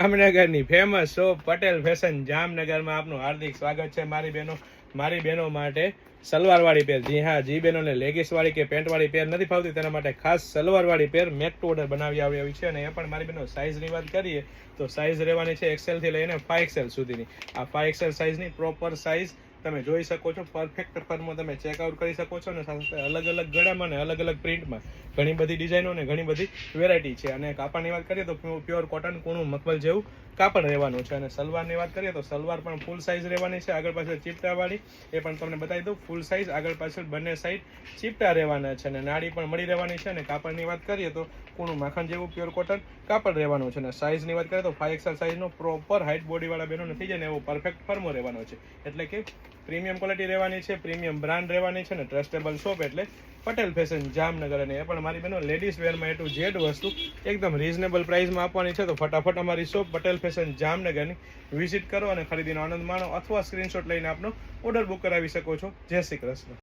જામનગરની famous shop Patel fashion જામનગરમાં આપનું હાર્દિક સ્વાગત છે। મારી બહેનો માટે સલવારવાળી પેર, જી હા, જી બહેનોને લેગીસવાળી કે પેન્ટવાળી પેર નથી ફાવતી તેના માટે ખાસ સલવારવાળી પેર મેક ટુ ઓર્ડર બનાવી આવી છે। અને એ પણ મારી બહેનો સાઇઝની વાત કરીએ તો સાઇઝ રહેવાની છે XL થી લઈને 5XL સુધીની। આ 5XL સાઇઝની પ્રોપર સાઇઝ તમે જોઈ શકો છો, પરફેક્ટ ફર્મો તમે ચેકઆઉટ કરી શકો છો। અને સાથે અલગ અલગ ગળામાં અને અલગ અલગ પ્રિન્ટમાં ઘણી બધી ડિઝાઇનો અને ઘણી બધી વેરાયટી છે। અને કાપડની વાત કરીએ તો પ્યોર કોટન કૂણું મખમલ જેવું કાપડ રહેવાનું છે। અને સલવારની વાત કરીએ તો સલવાર પણ ફૂલ સાઇઝ રહેવાની છે, આગળ પાછળ ચીપટાવાળી, એ પણ તમને બતાવી દઉં, ફૂલ સાઇઝ આગળ પાછળ બંને સાઈડ ચીપટા રહેવાના છે। અને નાડી પણ મળી રહેવાની છે। અને કાપડની વાત કરીએ તો કૂણું માખણ જેવું પ્યોર કોટન કાપડ રહેવાનું છે। અને સાઇઝની વાત કરીએ તો 5XL સાઇઝનો પ્રોપર હાઇટ બોડીવાળા બહેનો નથી જાય ને એવો પરફેક્ટ ફર્મો રહેવાનો છે, એટલે કે પ્રીમિયમ ક્વોલિટી રહેવાની છે, પ્રીમિયમ બ્રાન્ડ રહેવાની છે, અને ટ્રસ્ટેબલ શોપ એટલે પટેલ ફેશન જામનગર। અને એ પણ મારી બહેનો લેડીઝ વેરમાં A to Z વસ્તુ એકદમ રીઝનેબલ પ્રાઇસમાં આપવાની છે। તો ફટાફટ અમારી શોપ પટેલ ફેશન જામનગરની વિઝિટ કરો અને ખરીદીનો આનંદ માણો, અથવા સ્ક્રીનશોટ લઈને આપનો ઓર્ડર બુક કરાવી શકો છો। જય શ્રી કૃષ્ણ।